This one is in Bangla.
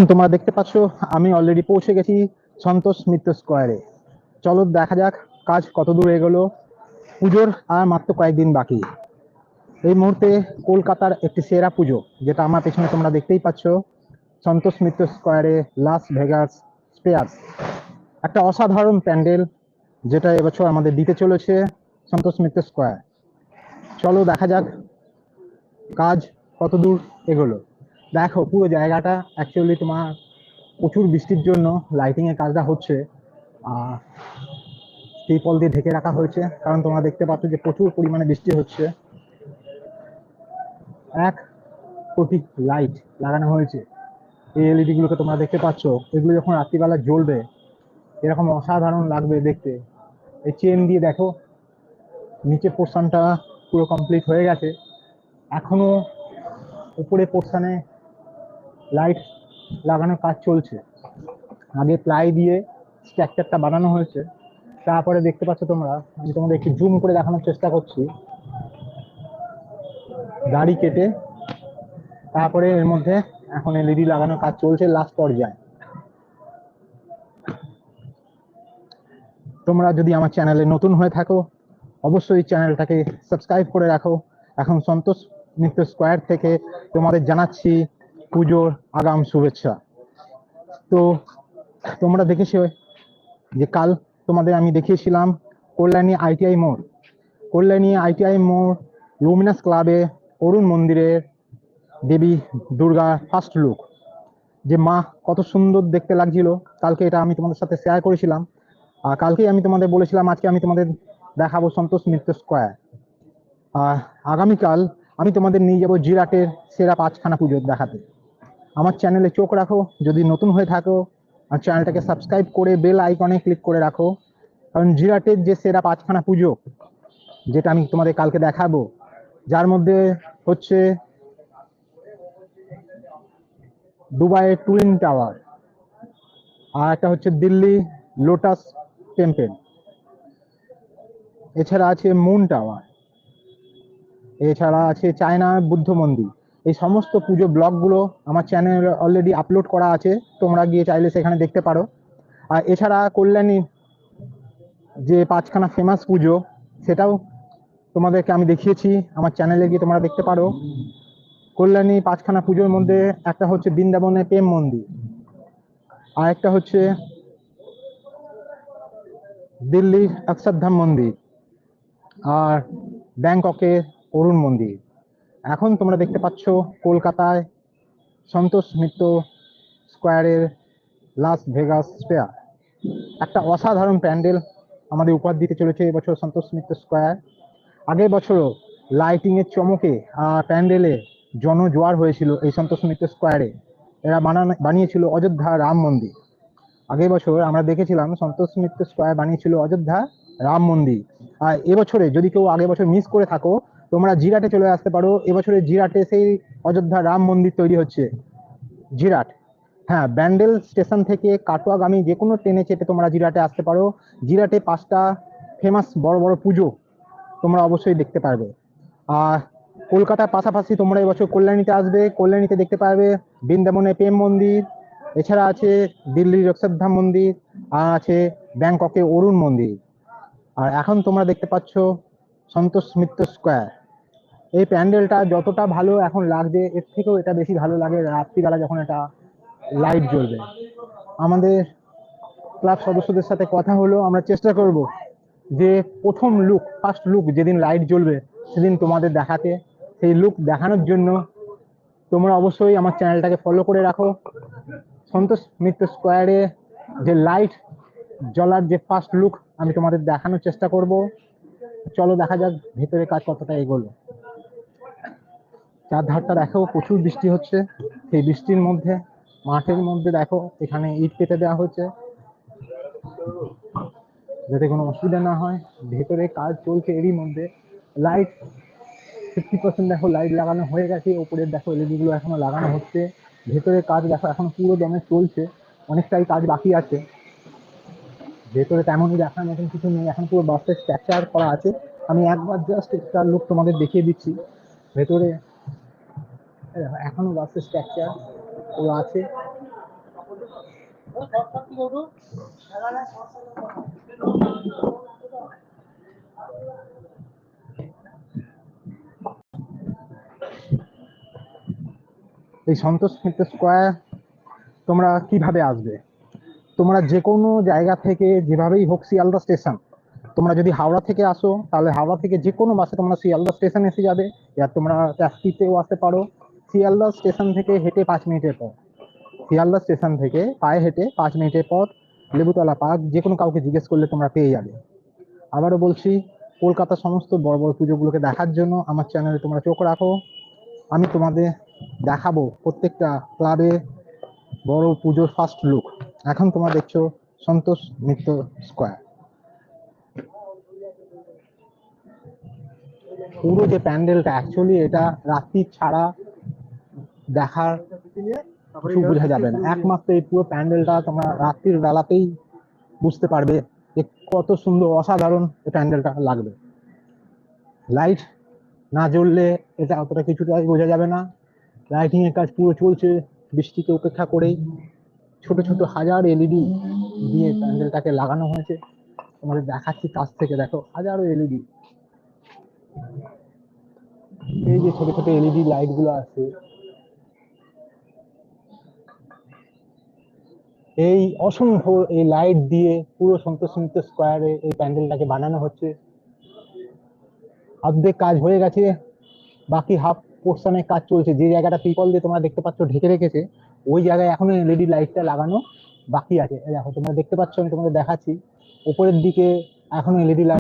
তোমরা দেখতে পাচ্ছ আমি অলরেডি পৌঁছে গেছি সন্তোষ মিত্র স্কোয়ারে। চলো দেখা যাক কাজ কত দূর এগোলো। পুজোর আর মাত্র কয়েকদিন বাকি। এই মুহূর্তে কলকাতার একটি সেরা পুজো, যেটা আমার পেছনে তোমরা দেখতেই পাচ্ছ, সন্তোষ মিত্র স্কোয়ারে লাস ভেগাস স্পেয়ার্স। একটা অসাধারণ প্যান্ডেল যেটা এবছর আমাদের দিতে চলেছে সন্তোষ মিত্র স্কোয়ার। চলো দেখা যাক কাজ কত দূর এগোলো। দেখো পুরো জায়গাটা অ্যাকচুয়ালি তোমার প্রচুর বৃষ্টির জন্য লাইটিং এর কাজটা হচ্ছে, ত্রিপল দিয়ে ঢেকে রাখা হয়েছে, কারণ তোমরা দেখতে পাচ্ছ যে প্রচুর পরিমাণে বৃষ্টি হচ্ছে। 1 কোটি লাইট লাগানো হয়েছে। এই এলইডি গুলোকে তোমরা দেখতে পাচ্ছ, এগুলো যখন রাত্রিবেলা জ্বলবে এরকম অসাধারণ লাগবে দেখতে। এই চেন দিয়ে দেখো নিচে পোর্শনটা পুরো কমপ্লিট হয়ে গেছে, এখনো উপরে পোর্শনে লাইট লাগানোর কাজ চলছে। আগে প্লাই দিয়ে স্ট্রাকচারটা বানানো হয়েছে, তারপরে দেখতে পাচ্ছ তোমরা, আমি তোমাদের একটু জুম করে দেখানোর চেষ্টা করছি, দাড়ি কেটে তারপরে এর মধ্যে এখন এলইডি লাগানোর কাজ চলছে লাস্ট পর্যায়ে। তোমরা যদি আমার চ্যানেলে নতুন হয়ে থাকো অবশ্যই চ্যানেলটাকে সাবস্ক্রাইব করে রাখো। এখন সন্তোষ মিত্র স্কোয়ার থেকে তোমাদের জানাচ্ছি পুজোর আগাম শুভেচ্ছা। তো তোমরা দেখেছো যে কাল তোমাদের আমি দেখিয়েছিলাম কল্যাণী আইটিআই মোড়। কল্যাণী আইটিআই মোড় লুমিনাস ক্লাবে অরুণ মন্দিরের দেবী দুর্গা ফার্স্ট লুক, যে মা কত সুন্দর দেখতে লাগছিল, কালকে এটা আমি তোমাদের সাথে শেয়ার করেছিলাম। আর কালকেই আমি তোমাদের বলেছিলাম আজকে আমি তোমাদের দেখাবো সন্তোষ মিত্র স্কোয়ার। আর আগামীকাল আমি তোমাদের নিয়ে যাবো জিরাটের সেরা 5খানা পুজো দেখাতে। আমার চ্যানেলে চোখ রাখো, যদি নতুন হয়ে থাকো আর চ্যানেলটাকে সাবস্ক্রাইব করে বেল আইকনে ক্লিক করে রাখো, কারণ জিরাটের যে সেরা 5খানা পুজো যেটা আমি তোমাদের কালকে দেখাবো, যার মধ্যে হচ্ছে দুবাইয়ের টুইন টাওয়ার, আর একটা হচ্ছে দিল্লি লোটাস টেম্পল, এছাড়া আছে মুন টাওয়ার, এছাড়া আছে চায়না বুদ্ধ মন্দির। এই সমস্ত পুজো ব্লগগুলো আমার চ্যানেলে অলরেডি আপলোড করা আছে, তোমরা গিয়ে চাইলে সেখানে দেখতে পারো। আর এছাড়া কল্যাণীর যে 5খানা ফেমাস পুজো সেটাও তোমাদেরকে আমি দেখিয়েছি, আমার চ্যানেলে গিয়ে তোমরা দেখতে পারো। কল্যাণী 5খানা পুজোর মধ্যে একটা হচ্ছে বৃন্দাবনের প্রেম মন্দির, আর একটা হচ্ছে দিল্লির অক্ষরধাম মন্দির, আর ব্যাংককের অরুণ মন্দির। এখন তোমরা দেখতে পাচ্ছ কলকাতায় সন্তোষ মিত্র স্কোয়ারের লাস ভেগাস স্পেয়ার। একটা অসাধারণ প্যান্ডেল আমাদের উপহার দিতে চলেছে এবছর সন্তোষ মিত্র স্কোয়ার। আগের বছরও লাইটিং এর চমকে প্যান্ডেলে জনজোয়ার হয়েছিল এই সন্তোষ মিত্র স্কোয়ারে। এরা বানিয়েছিল অযোধ্যা রাম মন্দির। আগের বছর আমরা দেখেছিলাম সন্তোষ মিত্র স্কোয়ার বানিয়েছিল অযোধ্যা রাম মন্দির। আর এবছরে যদি কেউ আগের বছর মিস করে থাকো, তোমরা জিরাটে চলে আসতে পারো। এবছরে জিরাটে সেই অযোধ্যা রাম মন্দির তৈরি হচ্ছে। জিরাট, হ্যাঁ, ব্যান্ডেল স্টেশন থেকে কাটোয়াগামী যে কোনো ট্রেনে চেপে তোমরা জিরাটে আসতে পারো। জিরাটে 5টা ফেমাস বড় বড় পুজো তোমরা অবশ্যই দেখতে পারবে। আর কলকাতার পাশাপাশি তোমরা এবছর কল্যাণীতে আসবে, কল্যাণীতে দেখতে পারবে বৃন্দাবনের প্রেম মন্দির, এছাড়া আছে দিল্লির অক্ষরধাম মন্দির, আর আছে ব্যাংককে অরুণ মন্দির। আর এখন তোমরা দেখতে পাচ্ছ সন্তোষ মিত্র স্কোয়ার। এই প্যান্ডেলটা যতটা ভালো এখন লাগছে, এর থেকেও এটা বেশি ভালো লাগে রাত্রিবেলা যখন এটা লাইট জ্বলবে। আমাদের ক্লাব সদস্যদের সাথে কথা হলো, আমরা চেষ্টা করব যে প্রথম লুক, ফার্স্ট লুক যেদিন লাইট জ্বলবে সেদিন তোমাদের দেখাতে। সেই লুক দেখানোর জন্য তোমরা অবশ্যই আমার চ্যানেলটাকে ফলো করে রাখো। সন্তোষ মিত্র স্কোয়ারে যে লাইট জ্বলার যে ফার্স্ট লুক আমি তোমাদের দেখানোর চেষ্টা করব। চলো দেখা যাক ভেতরে কাজ কতটা এগোলো। চারধারটা দেখো প্রচুর বৃষ্টি হচ্ছে, সেই বৃষ্টির মধ্যে মাঠের মধ্যে দেখো এখানে ইট পেতে দেওয়া হচ্ছে যাতে কোনো অসুবিধা না হয়। ভেতরে কাজ চলছে এরই মধ্যে। লাইট 50% দেখো লাইট লাগানো হয়ে গেছে, উপরের দেখো এলইডি গুলো এখনো লাগানো হচ্ছে। ভেতরে কাজ দেখো এখন পুরো দমে চলছে, অনেকটাই কাজ বাকি আছে। ভেতরে তেমনই দেখার মতন কিছু নেই, এখন পুরো বাসের স্ট্রাকচার করা আছে। আমি একবার জাস্ট একটা লুক তোমাদের দেখিয়ে দিচ্ছি। ভেতরে এখনো বাসের স্ট্রাকচার পুরো আছে। এই সন্তোষ মিত্র স্কোয়ার তোমরা কিভাবে আসবে? তোমরা যে কোনো জায়গা থেকে যেভাবেই হোক, শিয়ালদা স্টেশন, তোমরা যদি হাওড়া থেকে আসো তাহলে হাওড়া থেকে যে কোনো বাসে তোমরা শিয়ালদা স্টেশন এসে যাবে। আর তোমরা ট্যাক্সিতেও আসতে পারো। শিয়ালদা স্টেশন থেকে হেঁটে 5 মিনিটের পর, শিয়ালদা স্টেশন থেকে পায়ে হেঁটে 5 মিনিটের পর লেবুতলা পার্ক, যে কোনো কাউকে জিজ্ঞেস করলে তোমরা পেয়ে যাবে। আবারও বলছি, কলকাতার সমস্ত বড় বড় পুজোগুলোকে দেখার জন্য আমার চ্যানেলে তোমরা চোখ রাখো। আমি তোমাদের দেখাবো প্রত্যেকটা ক্লাবে বড় পুজোর ফার্স্ট লুক। এখন তোমরা দেখছো সন্তোষ মিত্র স্কোয়ার। পুরো যে প্যান্ডেলটা, অ্যাকচুয়ালি এটা রাত্রি ছাড়া দেখার কিছু বোঝা যাবে না। একমাত্র এই পুরো প্যান্ডেলটা তোমরা রাত্রির বেলাতেই বুঝতে পারবে যে কত সুন্দর, অসাধারণ এই প্যান্ডেলটা লাগবে। লাইট না জ্বললে এটা অতটা কিছুটাই বোঝা যাবে না। লাইটিং এর কাজ পুরো চলছে বৃষ্টিকে উপেক্ষা করেই। ছোট ছোট হাজার এলইডি দিয়ে প্যান্ডেলটাকে লাগানো হয়েছে। তোমাদের দেখাচ্ছি কাছ থেকে, দেখো হাজারো এলইডি। এই যে ছোট ছোট এলইডি লাইট গুলো আছে, এই অসংখ্য এই লাইট দিয়ে পুরো সন্তোষ মিত্র স্কোয়ারে এই প্যান্ডেলটাকে বানানো হচ্ছে। অর্ধেক কাজ হয়ে গেছে, বাকি হাফ পোর্শনের কাজ চলছে। যে জায়গাটা ত্রিপল দিয়ে তোমরা দেখতে পাচ্ছ ঢেকে রেখেছে, ওই জায়গায় এখনো এলইডি লাইটটা লাগানো বাকি আছে। দেখো তোমরা দেখতে পাচ্ছ, আমি তোমাদের দেখাচ্ছি, উপরের দিকে এখনো এলইডি লাইট